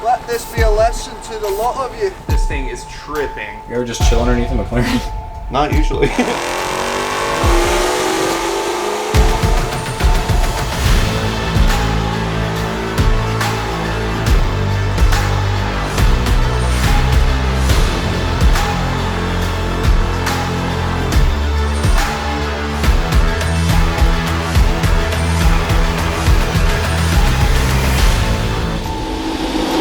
Let this be a lesson to the lot of you. This thing is tripping. You ever just chill underneath a McLaren? Not usually.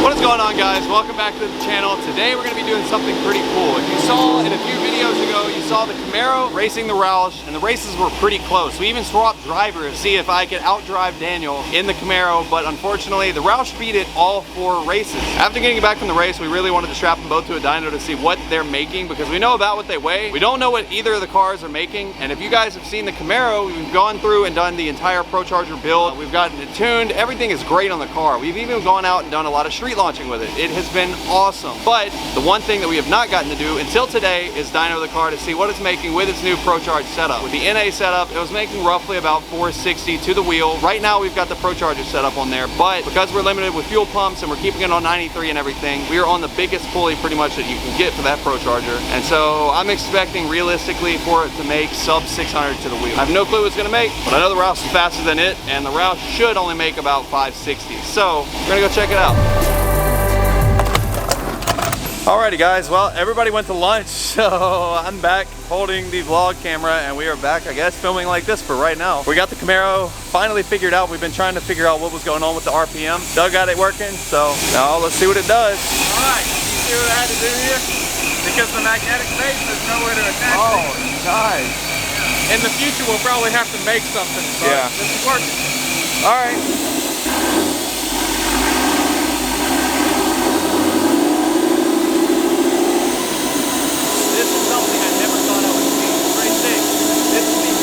What's going on, guys? Welcome back to the channel. Today we're going to be doing something pretty cool. If you saw in a few videos ago, you saw the Camaro racing the Roush, and the races were pretty close. We even swapped drivers to see if I could outdrive Daniel in the Camaro, but unfortunately the Roush beat it all 4 races. After getting back from the race, we really wanted to strap them both to a dyno to see what they're making, because we know about what they weigh. We don't know what either of the cars are making, and if you guys have seen the Camaro, we've gone through and done the entire Procharged build. We've gotten it tuned. Everything is great on the car. We've even gone out and done a lot of street launching with it. It has been awesome. But the one thing that we have not gotten to do until today is dyno the car to see what it's making with its new Procharged setup. With the NA setup, it was making roughly about 460 to the wheel. Right now we've got the Procharged setup on there, but because we're limited with fuel pumps and we're keeping it on 93 and everything, we are on the biggest pulley pretty much that you can get for that Procharged. And so I'm expecting realistically for it to make sub 600 to the wheel. I have no clue what it's gonna make, but I know the Roush is faster than it, and the Roush should only make about 560. So we're gonna go check it out. Alrighty guys, well everybody went to lunch, so I'm back holding the vlog camera, and we are back, I guess, filming like this for right now. We got the Camaro finally figured out. We've been trying to figure out what was going on with the RPM. Doug got it working, so now let's see what it does. Alright, you see what I had to do here? Because the magnetic base, there's nowhere to attach it. Oh, nice. In the future we'll probably have to make something, but yeah, this is working. Alright.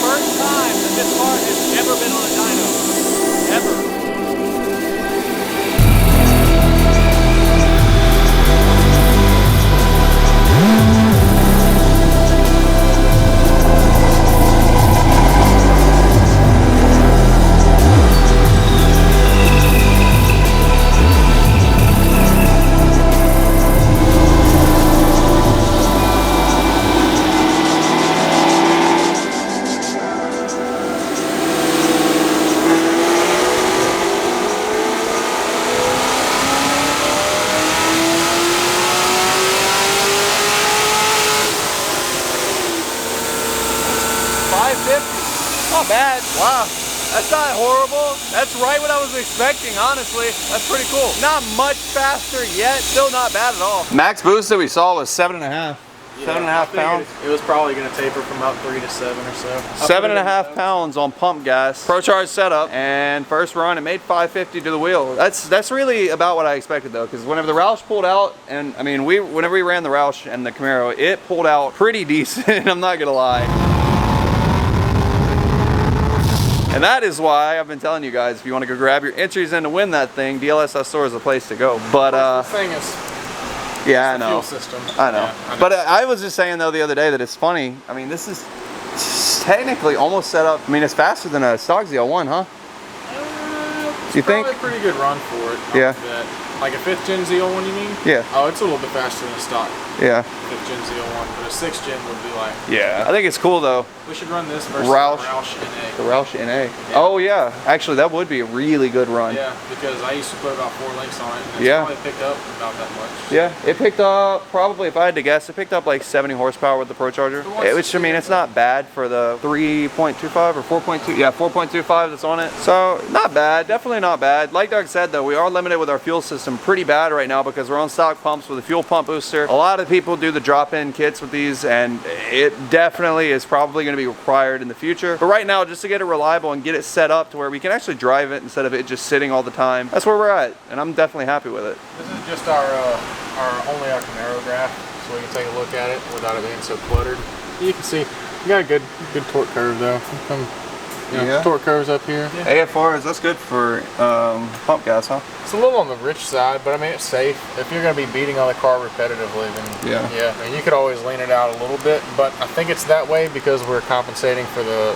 First time that this car has ever been on a dyno. Ever. 550. Not bad. Wow. That's not horrible. That's right what I was expecting, honestly. That's pretty cool. Not much faster yet. Still not bad at all. Max boost that we saw was 7.5. Yeah, 7.5 pounds. It was probably going to taper from about 3 to 7 or so. 7.5 pounds on pump gas. Procharged setup, and first run it made 550 to the wheel. That's really about what I expected though, because whenever the Roush pulled out, and I mean whenever we ran the Roush and the Camaro, it pulled out pretty decent. I'm not gonna lie. And that is why I've been telling you guys, if you want to go grab your entries in to win that thing, DLSS store is the place to go. But the thing is, yeah, I know. Fuel system. I know. Yeah, I know. But I was just saying though the other day that it's funny. I mean, this is technically almost set up. I mean, it's faster than a stock ZL1, huh? You think? Probably a pretty good run for it. Yeah. Like a 5th gen ZL1, you mean? Yeah. Oh, it's a little bit faster than a stock. Yeah. 5th gen ZL1, but a 6th gen would be like. Yeah. I think it's cool though. We should run this versus Roush. the Roush NA. The Roush NA. Yeah. Oh yeah. Actually, that would be a really good run. Yeah, because I used to put about 4 links on it, and it's Yeah. probably picked up about that much. Yeah, it picked up, probably, if I had to guess, it picked up like 70 horsepower with the Procharged. Which, I mean, it's not bad for the 3.25 or 4.2, yeah, 4.25 that's on it. So, not bad, definitely not bad. Like Doug said though, we are limited with our fuel system pretty bad right now because we're on stock pumps with a fuel pump booster. A lot of people do the drop-in kits with these, and it definitely is probably going to be required in the future. But right now, just to get it reliable and get it set up to where we can actually drive it instead of it just sitting all the time, that's where we're at, and I'm definitely happy with it. This is just our only our Camaro graph, so we can take a look at it without it being so cluttered. You can see you got a good torque curve though. Yeah. Torque curves up here. Yeah. AFRs, that's good for pump gas, huh? It's a little on the rich side, but I mean it's safe. If you're going to be beating on the car repetitively, then yeah. I mean, you could always lean it out a little bit, but I think it's that way because we're compensating for the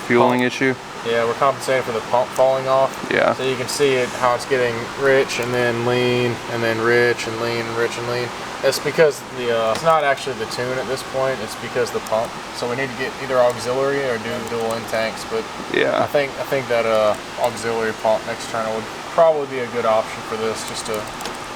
fueling pump. issue. Yeah, we're compensating for the pump falling off. Yeah. So you can see it, how it's getting rich and then lean and then rich and lean and rich and lean. It's because it's not actually the tune at this point, it's because the pump. So we need to get either auxiliary or do dual end tanks, but yeah, I think that auxiliary pump external would probably be a good option for this, just to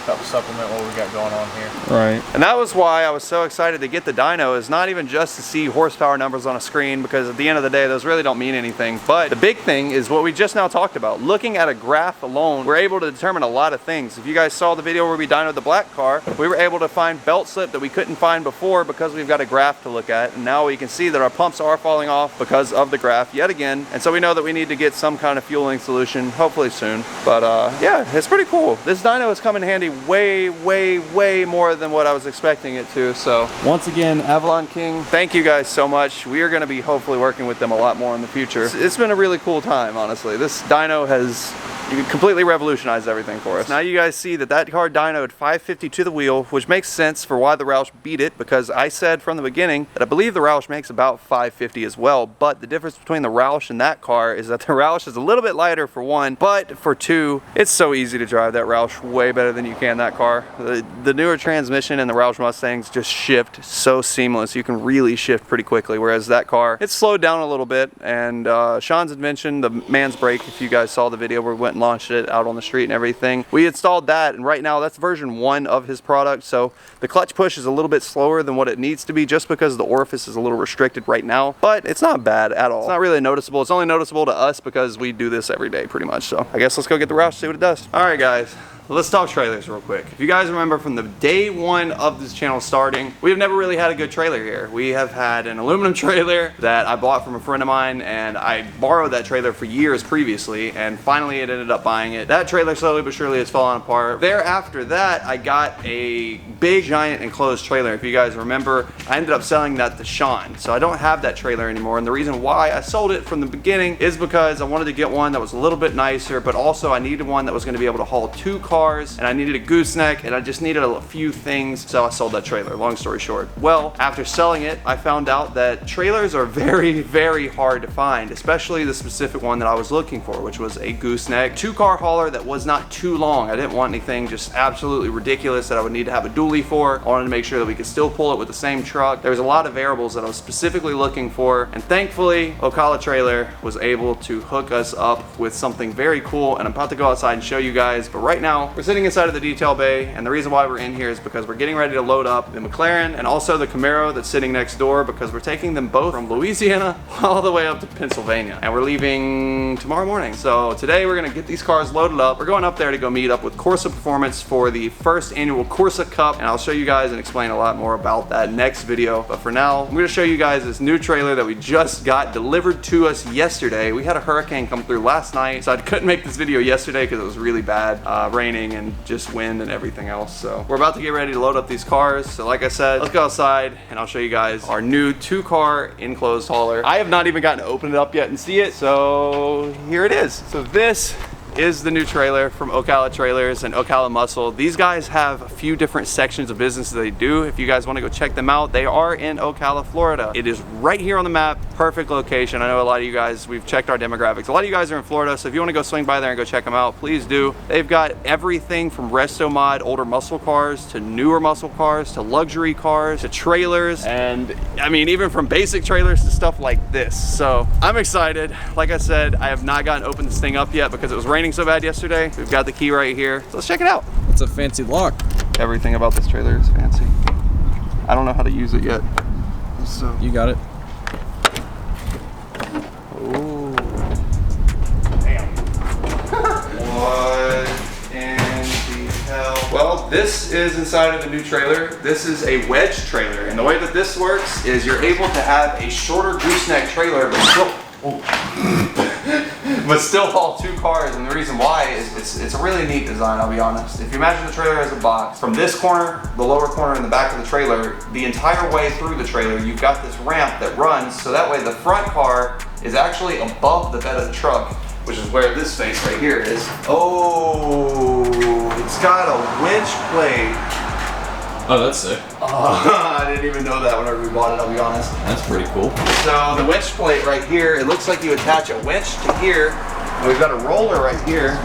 help supplement what we got going on here. Right. And that was why I was so excited to get the dyno, is not even just to see horsepower numbers on a screen, because at the end of the day, those really don't mean anything. But the big thing is what we just now talked about. Looking at a graph alone, we're able to determine a lot of things. If you guys saw the video where we dynoed the black car, we were able to find belt slip that we couldn't find before because we've got a graph to look at. And now we can see that our pumps are falling off because of the graph yet again. And so we know that we need to get some kind of fueling solution, hopefully soon. But yeah, it's pretty cool. This dyno has come in handy way more than what I was expecting it to. So once again, Avalon King, thank you guys so much. We are going to be hopefully working with them a lot more in the future. It's been a really cool time, honestly. This dyno has completely revolutionized everything for us. Now you guys see that that car dynoed 550 to the wheel, which makes sense for why the Roush beat it, because I said from the beginning that I believe the Roush makes about 550 as well. But the difference between the Roush and that car is that the Roush is a little bit lighter for one, but for two, it's so easy to drive that Roush way better than you can that car. The newer transmission and the Roush Mustangs just shift so seamless. You can really shift pretty quickly, whereas that car, it's slowed down a little bit. And Sean's had mentioned the man's brake. If you guys saw the video where we went and launched it out on the street and everything, we installed that, and right now that's version 1 of his product. So the clutch push is a little bit slower than what it needs to be, just because the orifice is a little restricted right now, but it's not bad at all. It's not really noticeable. It's only noticeable to us because we do this every day pretty much. So I guess let's go get the Roush, see what it does. All right guys, let's talk trailers real quick. If you guys remember from the day 1 of this channel starting, we have never really had a good trailer here. We have had an aluminum trailer that I bought from a friend of mine, and I borrowed that trailer for years previously, and finally it ended up buying it. That trailer slowly but surely has fallen apart. Thereafter that, I got a big giant enclosed trailer. If you guys remember, I ended up selling that to Sean. So I don't have that trailer anymore, and the reason why I sold it from the beginning is because I wanted to get one that was a little bit nicer, but also I needed one that was going to be able to haul 2 cars, and I needed a gooseneck, and I just needed a few things, so I sold that trailer, long story short. Well, after selling it, I found out that trailers are very hard to find, especially the specific one that I was looking for, which was a gooseneck 2-car hauler that was not too long. I didn't want anything just absolutely ridiculous that I would need to have a dually for. I wanted to make sure that we could still pull it with the same truck. There was a lot of variables that I was specifically looking for, and thankfully, Ocala Trailer was able to hook us up with something very cool, and I'm about to go outside and show you guys, but right now, we're sitting inside of the detail bay, and the reason why we're in here is because we're getting ready to load up the McLaren and also the Camaro that's sitting next door, because we're taking them both from Louisiana all the way up to Pennsylvania, and we're leaving tomorrow morning. So today we're gonna get these cars loaded up. We're going up there to go meet up with Corsa Performance for the first annual Corsa Cup, and I'll show you guys and explain a lot more about that next video. But for now, I'm gonna show you guys this new trailer that we just got delivered to us yesterday. We had a hurricane come through last night, so I couldn't make this video yesterday because it was really bad, raining and just wind and everything else. So we're about to get ready to load up these cars. So like I said, let's go outside and I'll show you guys our new 2-car enclosed hauler. I have not even gotten to open it up yet and see it, so here it is. So this is the new trailer from Ocala Trailers and Ocala Muscle. These guys have a few different sections of business that they do. If you guys want to go check them out, they are in Ocala, Florida. It is right here on the map, perfect location. I know a lot of you guys, we've checked our demographics. A lot of you guys are in Florida, so if you want to go swing by there and go check them out, please do. They've got everything from resto mod, older muscle cars, to newer muscle cars, to luxury cars, to trailers, and I mean, even from basic trailers to stuff like this. So I'm excited. Like I said, I have not gotten to open this thing up yet because it was raining so bad yesterday. We've got the key right here, so let's check it out. It's a fancy lock. Everything about this trailer is fancy. I don't know how to use it yet. So You got it. ooh. Damn. What in the hell? Well, this is inside of the new trailer. This is a Wedge trailer, and the way that this works is you're able to have a shorter gooseneck trailer, but still haul 2 cars, and the reason why is it's a really neat design, I'll be honest. If you imagine the trailer as a box, from this corner, the lower corner, and the back of the trailer, the entire way through the trailer, you've got this ramp that runs, so that way the front car is actually above the bed of the truck, which is where this space right here is. Oh, it's got a winch plate Oh, that's sick. I didn't even know that whenever we bought it, I'll be honest. That's pretty cool. So the winch plate right here, it looks like you attach a winch to here. And we've got a roller right here.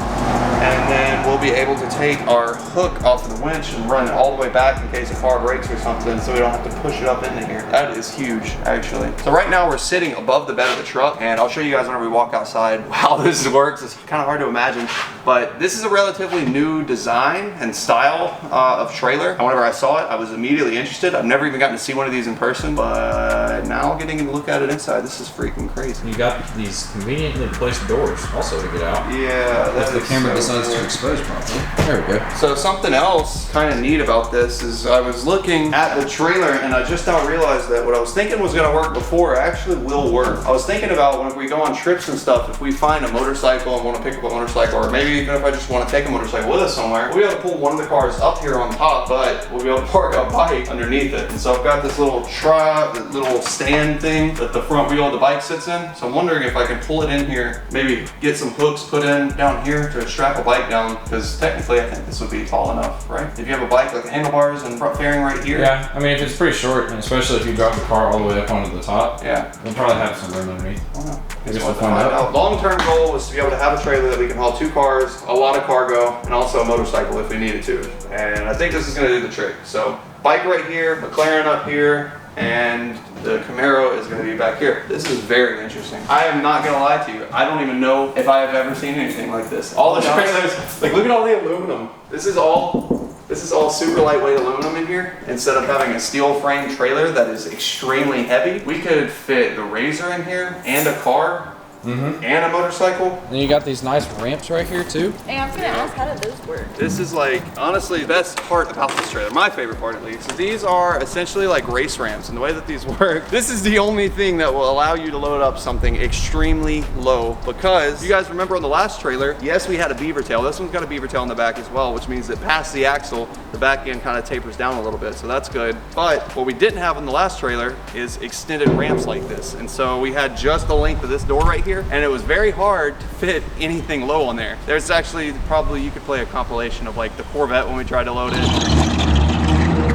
And then we'll be able to take our hook off of the winch and run it all the way back in case a car breaks or something, so we don't have to push it up into here. That is huge, actually. So right now we're sitting above the bed of the truck, and I'll show you guys whenever we walk outside how this works. It's kind of hard to imagine, but this is a relatively new design and style of trailer. And whenever I saw it, I was immediately interested. I've never even gotten to see one of these in person, but now getting to look at it inside, this is freaking crazy. You got these conveniently placed doors also to get out. Yeah, that's the camera decides to expose properly. There we go. So something else kind of neat about this is I was looking at the trailer and I just now realized that what I was thinking was going to work before actually will work. I was thinking about when we go on trips and stuff, if we find a motorcycle and want to pick up a motorcycle, or maybe even if I just want to take a motorcycle with us somewhere, we'll be able to pull one of the cars up here on top, but we'll be able to park a bike underneath it. And so I've got this little little stand thing that the front wheel of the bike sits in. So I'm wondering if I can pull it in here, maybe get some hooks put in down here to strap a bike down, because technically I think this would be tall enough, right? If you have a bike like the handlebars and front fairing right here. Yeah, I mean if it's pretty short, and especially if you drop the car all the way up onto the top, yeah, we'll probably have some room underneath. I guess we'll find out. Long-term goal was to be able to have a trailer that we can haul 2 cars, a lot of cargo, and also a motorcycle if we needed to. And I think this is going to do the trick. So bike right here, McLaren up here, and the Camaro is going to be back here. This is very interesting. I am not going to lie to you. I don't even know if I have ever seen anything like this. All the trailers, like look at all the aluminum. This is all super lightweight aluminum in here. Instead of having a steel frame trailer that is extremely heavy, we could fit the Razor in here and a car. And a motorcycle. And you got these nice ramps right here too. Hey, I was gonna ask, how did those work? This is like, honestly, the best part about this trailer, my favorite part at least. So these are essentially like race ramps, and the way that these work, this is the only thing that will allow you to load up something extremely low, because you guys remember on the last trailer, yes, we had a beaver tail. This one's got a beaver tail in the back as well, which means that past the axle, the back end kind of tapers down a little bit, so that's good. But what we didn't have in the last trailer is extended ramps like this. And so we had just the length of this door right here, and it was very hard to fit anything low on there. There's actually probably, you could play a compilation of like the Corvette when we tried to load it.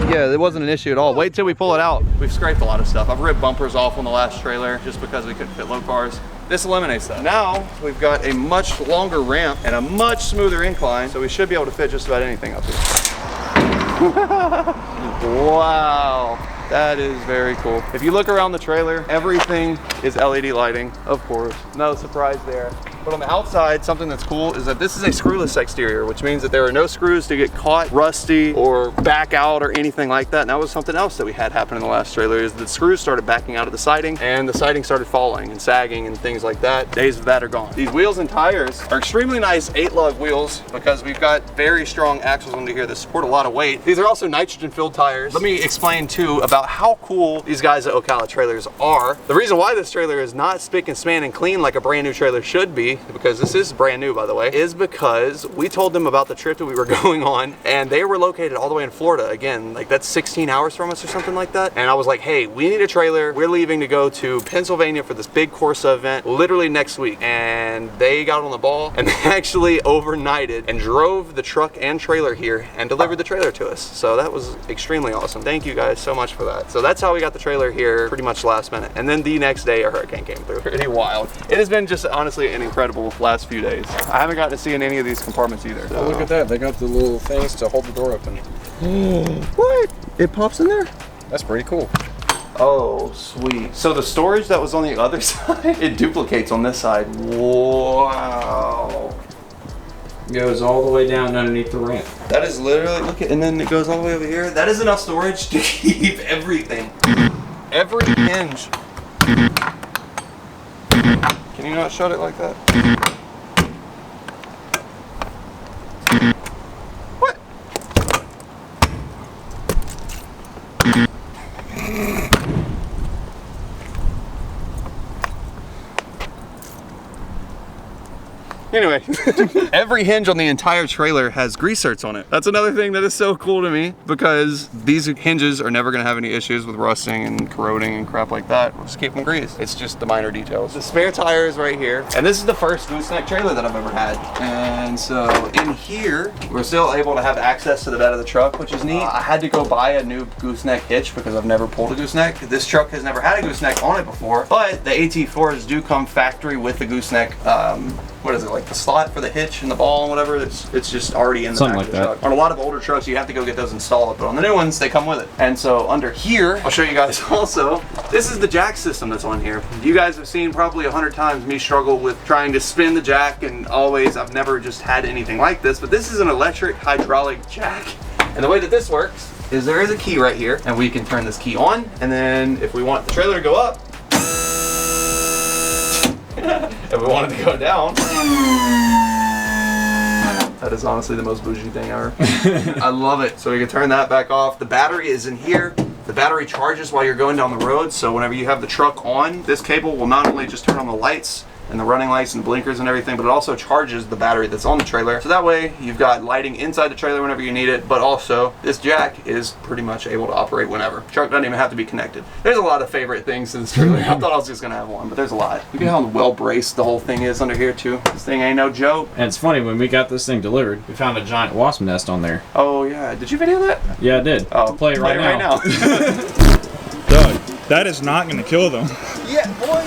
Yeah, it wasn't an issue at all. Wait till we pull it out. We've scraped a lot of stuff. I've ripped bumpers off on the last trailer just because we couldn't fit low cars. This eliminates that. Now we've got a much longer ramp and a much smoother incline, so we should be able to fit just about anything up here. Wow. That is very cool. If you look around the trailer, everything is LED lighting, of course. No surprise there. But on the outside, something that's cool is that this is a screwless exterior, which means that there are no screws to get caught, rusty, or back out or anything like that. And that was something else that we had happen in the last trailer, is the screws started backing out of the siding and the siding started falling and sagging and things like that. Days of that are gone. These wheels and tires are extremely nice 8-lug wheels because we've got very strong axles under here that support a lot of weight. These are also nitrogen filled tires. Let me explain too about how cool these guys at Ocala Trailers are. The reason why this trailer is not spick and span and clean like a brand new trailer should be, because this is brand new by the way, is because we told them about the trip that we were going on, and they were located all the way in Florida. Again, like that's 16 hours from us or something like that. And I was like, hey, we need a trailer. We're leaving to go to Pennsylvania for this big Corsa event literally next week. And they got on the ball and they actually overnighted and drove the truck and trailer here and delivered the trailer to us. So that was extremely awesome. Thank you guys so much for that. So that's how we got the trailer here pretty much last minute. And then the next day a hurricane came through. Pretty wild. It has been just honestly an incredible last few days. I haven't gotten to see in any of these compartments either. So. Oh, look at that. They got the little things to hold the door open. What? It pops in there? That's pretty cool. Oh, sweet. So the storage that was on the other side, it duplicates on this side. Wow. Goes all the way down underneath the ramp. That is literally, look at, and then it goes all the way over here. That is enough storage to keep everything. Every hinge. Can you not shut it like that? What? Anyway, every hinge on the entire trailer has grease zerks on it. That's another thing that is so cool to me, because these hinges are never gonna have any issues with rusting and corroding and crap like that. We'll just keep them greased. It's just the minor details. The spare tire is right here. And this is the first gooseneck trailer that I've ever had. And so in here, we're still able to have access to the bed of the truck, which is neat. I had to go buy a new gooseneck hitch because I've never pulled a gooseneck. This truck has never had a gooseneck on it before, but the AT4s do come factory with the gooseneck, what is it, like the slot for the hitch and the ball and whatever. It's just already in the back of the truck. On a lot of older trucks, you have to go get those installed, but on the new ones, they come with it. And so under here, I'll show you guys also, this is the jack system that's on here. You guys have seen probably 100 times me struggle with trying to spin the jack, and always, I've never just had anything like this, but this is an electric hydraulic jack. And the way that this works is there is a key right here, and we can turn this key on, and then if we want the trailer to go up, if we want it to go down, that is honestly the most bougie thing ever. I love it. So we can turn that back off. The battery is in here. The battery charges while you're going down the road, so whenever you have the truck on, this cable will not only just turn on the lights and the running lights and blinkers and everything, but it also charges the battery that's on the trailer. So that way you've got lighting inside the trailer whenever you need it, but also this jack is pretty much able to operate whenever. Truck doesn't even have to be connected. There's a lot of favorite things to this trailer. I thought I was just gonna have one, but there's a lot. Look at how well braced the whole thing is under here too. This thing ain't no joke. And it's funny, when we got this thing delivered, we found a giant wasp nest on there. Oh yeah, did you video that? Yeah, I did. Oh, play it right now. Doug, that is not gonna kill them. Yeah, boy.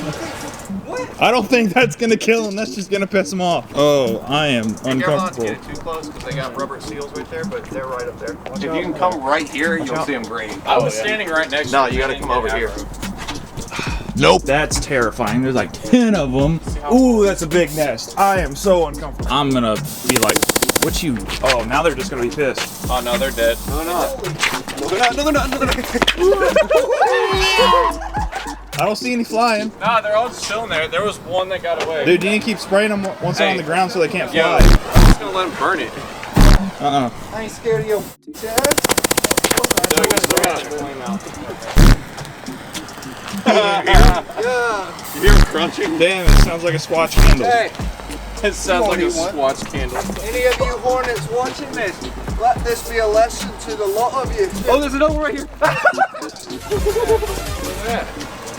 What? I don't think that's gonna kill them. That's just gonna piss them off. Oh, I am Careful not to uncomfortable. get it too close because they got rubber seals right there, but they're right up there. If you can come right here, you'll see them green. I was standing right next to No, it. you gotta come over here. Nope. That's terrifying. There's like 10 of them. Ooh, that's a big nest. I am so uncomfortable. I'm gonna be like, what you? Oh, now they're just gonna be pissed. Oh no, they're dead. No, they're not. No, they're not. No, they're not. No, they're not. I don't see any flying. Nah, they're all just chilling there. There was one that got away. Dude, you need to keep spraying them once they're on the ground so they can't fly. Yeah, I'm just gonna let them burn it. Uh-uh. I ain't scared of your Yeah. You hear them crunching? Damn, it sounds like a Swatch candle. Hey, It sounds like a want one? Swatch candle. any of you Hornets watching this, let this be a lesson to the lot of you. Oh, there's another one right here.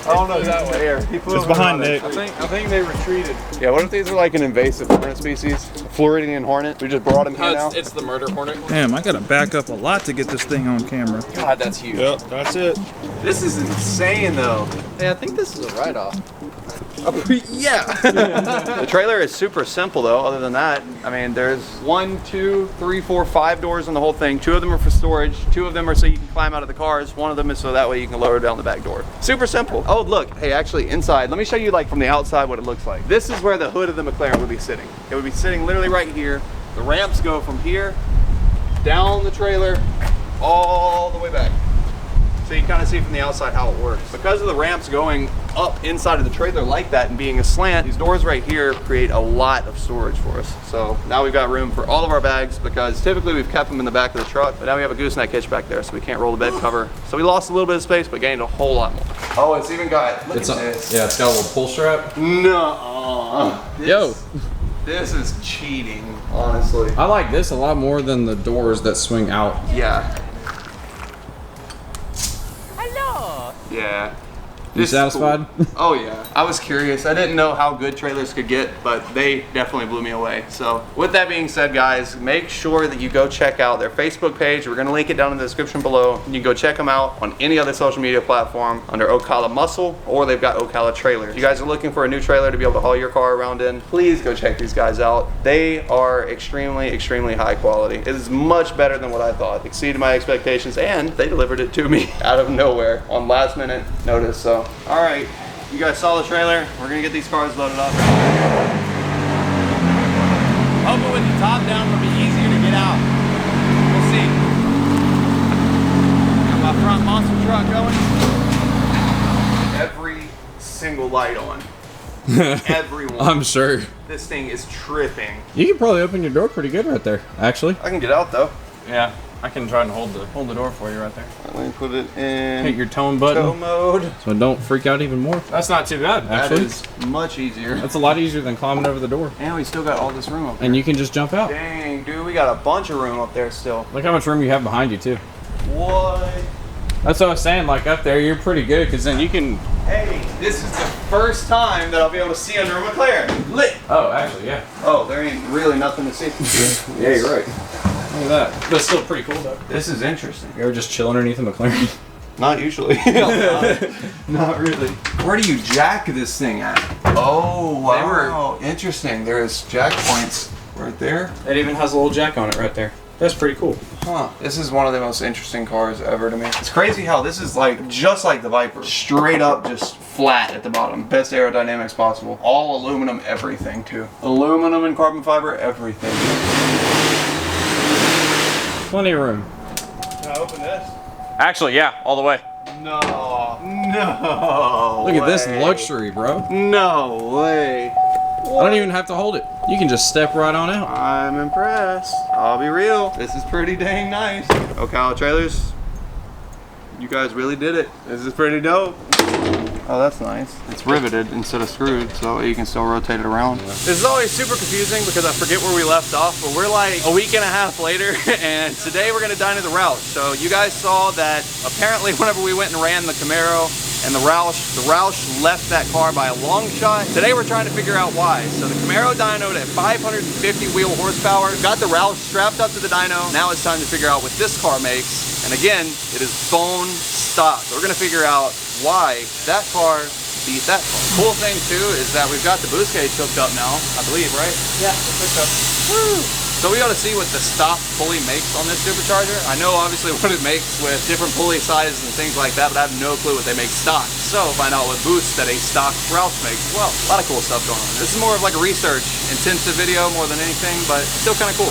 I don't know. That way. There. He flew It's over behind on it. Nick. I think they retreated. Yeah, what if these are like an invasive hornet species? A Floridian hornet? We just brought him here now? It's the murder hornet. Damn, I gotta back up a lot to get this thing on camera. God, that's huge. Yep, that's it. This is insane though. Hey, I think this is a write-off. Yeah. The trailer is super simple though, other than that. I mean, there's 1, 2, 3, 4, 5 doors on the whole thing. 2 of them are for storage. 2 of them are so you can climb out of the cars. 1 of them is so that way you can lower down the back door. Super simple. Oh, look. Hey, actually inside, let me show you like from the outside what it looks like. This is where the hood of the McLaren would be sitting. It would be sitting literally right here. The ramps go from here, down the trailer, all the way back. So you kind of see from the outside how it works. Because of the ramps going up inside of the trailer like that and being a slant, these doors right here create a lot of storage for us. So now we've got room for all of our bags, because typically we've kept them in the back of the truck, but now we have a gooseneck hitch back there, so we can't roll the bed cover. So we lost a little bit of space, but gained a whole lot more. Oh, it's even got, look at this. Yeah, it's got a little pull strap. No. Yo. This is cheating, honestly. I like this a lot more than the doors that swing out. Yeah. Yeah. You satisfied? Cool. Oh yeah. I was curious. I didn't know how good trailers could get, but they definitely blew me away. So with that being said, guys, make sure that you go check out their Facebook page. We're going to link it down in the description below. You can go check them out on any other social media platform under Ocala Muscle, or they've got Ocala Trailers. If you guys are looking for a new trailer to be able to haul your car around in, please go check these guys out. They are extremely, extremely high quality. It is much better than what I thought. Exceeded my expectations, and they delivered it to me out of nowhere on last minute notice. So, all right, you guys saw the trailer. We're gonna get these cars loaded up. Hoping with the top down it'll be easier to get out. We'll see. Got my front monster truck going. Every single light on. Everyone. I'm sure. This thing is tripping. You can probably open your door pretty good right there, actually. I can get out though. Yeah, I can try and hold the door for you right there. Let me put it in Hit your tone button. tow mode. So don't freak out even more. That's not too bad, actually. That is much easier. That's a lot easier than climbing over the door. And we still got all this room up there. And you can just jump out. Dang, dude, we got a bunch of room up there still. Look how much room you have behind you, too. What? That's what I was saying, like up there, you're pretty good, because then you can... Hey, this is the first time that I'll be able to see under a McLaren. Lit! Oh, actually, yeah. Oh, there ain't really nothing to see. Yeah, you're right. Look at that. But it's still pretty cool, though. This is interesting. You ever just chill underneath a McLaren? Not usually. Not really. Where do you jack this thing at? Oh, wow. Interesting. There's jack points right there. It even has a little jack on it right there. That's pretty cool. Huh. This is one of the most interesting cars ever to me. It's crazy how this is like just like the Viper. Straight up, just flat at the bottom. Best aerodynamics possible. All aluminum everything too. Aluminum and carbon fiber everything. Plenty of room. Can I open this? Actually, yeah, all the way. No. No. Look at this luxury, bro. No way. I don't even have to hold it. You can just step right on out. I'm impressed. I'll be real. This is pretty dang nice. Ocala Trailers, you guys really did it. This is pretty dope. Oh, that's nice. It's riveted instead of screwed, so you can still rotate it around. This is always super confusing because I forget where we left off, but we're like a week and a half later, and today we're gonna dine at the Roush. So you guys saw that apparently whenever we went and ran the Camaro and the Roush left that car by a long shot. Today we're trying to figure out why. So the Camaro dynoed at 550 wheel horsepower, got the Roush strapped up to the dyno. Now it's time to figure out what this car makes. And again, it is bone stock. So we're gonna figure out why that car beat that car. Cool thing too is that we've got the boost cage hooked up now, I believe, right? Yeah, it's hooked up. Woo! So we ought to see what the stock pulley makes on this Supercharger. I know obviously what it makes with different pulley sizes and things like that, but I have no clue what they make stock. So find out what boost that a stock Roush makes as well. A lot of cool stuff going on. This is more of like a research intensive video more than anything, but still kind of cool.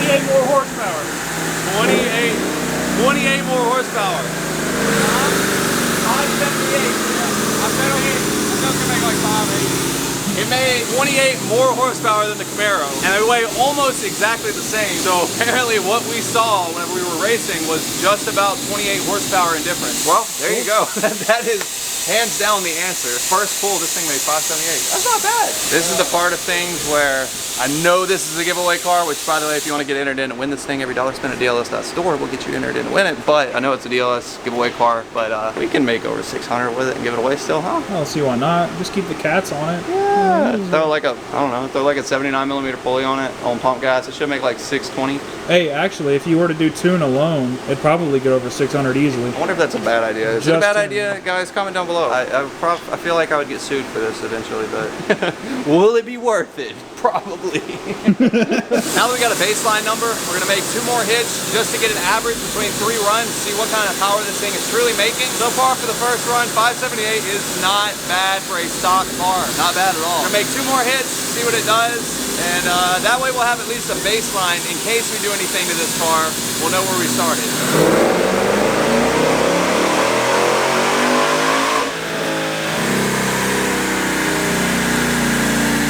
28 more horsepower. 28 more horsepower. 578. I bet it can make like 580. It made 28 more horsepower than the Camaro, and they weigh almost exactly the same. So apparently what we saw whenever we were racing was just about 28 horsepower in difference. Well, there you go. That is hands down the answer. First pull, this thing made 578. That's not bad. This is the part of things where I know this is a giveaway car, which by the way, if you want to get entered in and win this thing, every dollar spent at DLS.store will get you entered in to win it. But I know it's a DLS giveaway car, but we can make over 600 with it and give it away still, huh? I don't see why not. Just keep the cats on it. Yeah, throw like a, I don't know, throw like a 79mm pulley on it, on pump gas. It should make like 620. Hey, actually, if you were to do tune alone, it'd probably get over 600 easily. I wonder if that's a bad idea. Is it a bad idea? Guys, comment down below. I feel like I would get sued for this eventually, but will it be worth it? Probably. Now that we got a baseline number, we're gonna make 2 more hits just to get an average between 3 runs, see what kind of power this thing is truly making. So far for the first run, 578 is not bad for a stock car. Not bad at all. We're gonna make 2 more hits, see what it does, and that way we'll have at least a baseline in case we do anything to this car. We'll know where we started.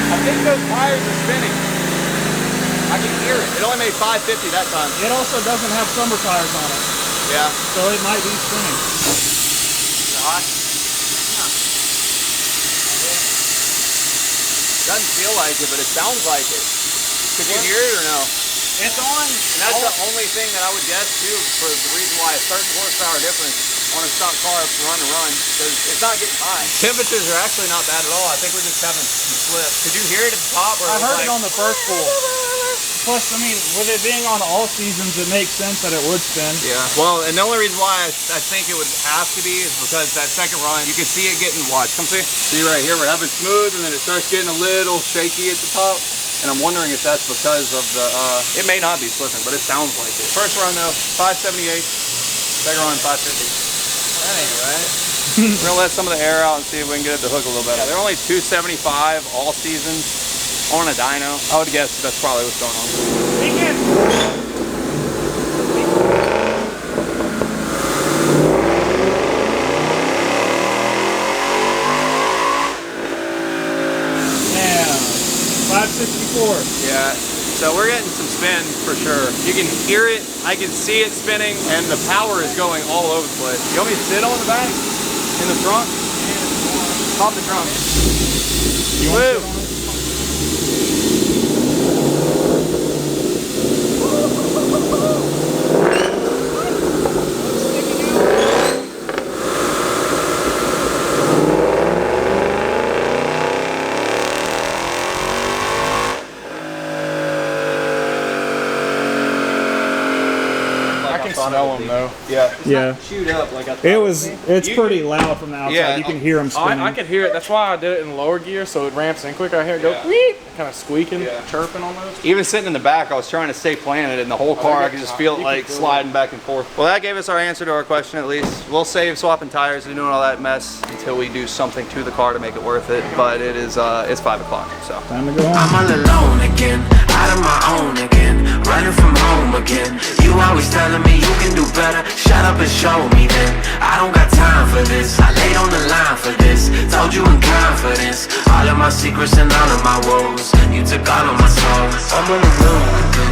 I think those tires are spinning. I can hear it. It only made 550 that time. It also doesn't have summer tires on it. Yeah. So it might be spinning. Is it hot? Huh. Doesn't feel like it, but it sounds like it. Could you hear it or no? It's on. And that's the only thing that I would guess too for the reason why a certain horsepower difference on a stock car run to run, because it's not getting hot. Temperatures are actually not bad at all. I think we're just having some slip. Could you hear it at the top? Or I heard like, it on the first pull. Plus, I mean, with it being on all seasons, it makes sense that it would spin. Yeah. Well, and the only reason why I think it would have to be is because that second run, you can see it getting, watch, come see? See right here, we're having smooth, and then it starts getting a little shaky at the top. And I'm wondering if that's because of the, it may not be slipping, but it sounds like it. First run though, 578. Second run, 550. That ain't right. We're gonna let some of the air out and see if we can get it to hook a little better. Yeah, they're only 275 all seasons on a dyno. I would guess that's probably what's going on. Yeah. So we're getting some spin for sure. You can hear it, I can see it spinning, and the power is going all over the place. You want me to sit on the back? In the trunk? Pop the trunk. Woo! Smell them though. Yeah. Yeah. Chewed up like I thought. It's pretty loud from the outside. Yeah. You can hear them spinning. I could hear it. That's why I did it in lower gear, so it ramps in quick. I hear it go kind of squeaking, chirping almost. Even sitting in the back, I was trying to stay planted in the whole car. I could just feel it like sliding back and forth. Well, that gave us our answer to our question at least. We'll save swapping tires and doing all that mess until we do something to the car to make it worth it. But it is, it's 5 o'clock, so. Time to go home. I'm all alone again, out of my own again, running from home again. You always telling me you can do better. Shut up and show me then. I don't got time for this. I laid on the line for this. Told you in confidence all of my secrets and all of my woes. You took all of my soul. I'm on the road again.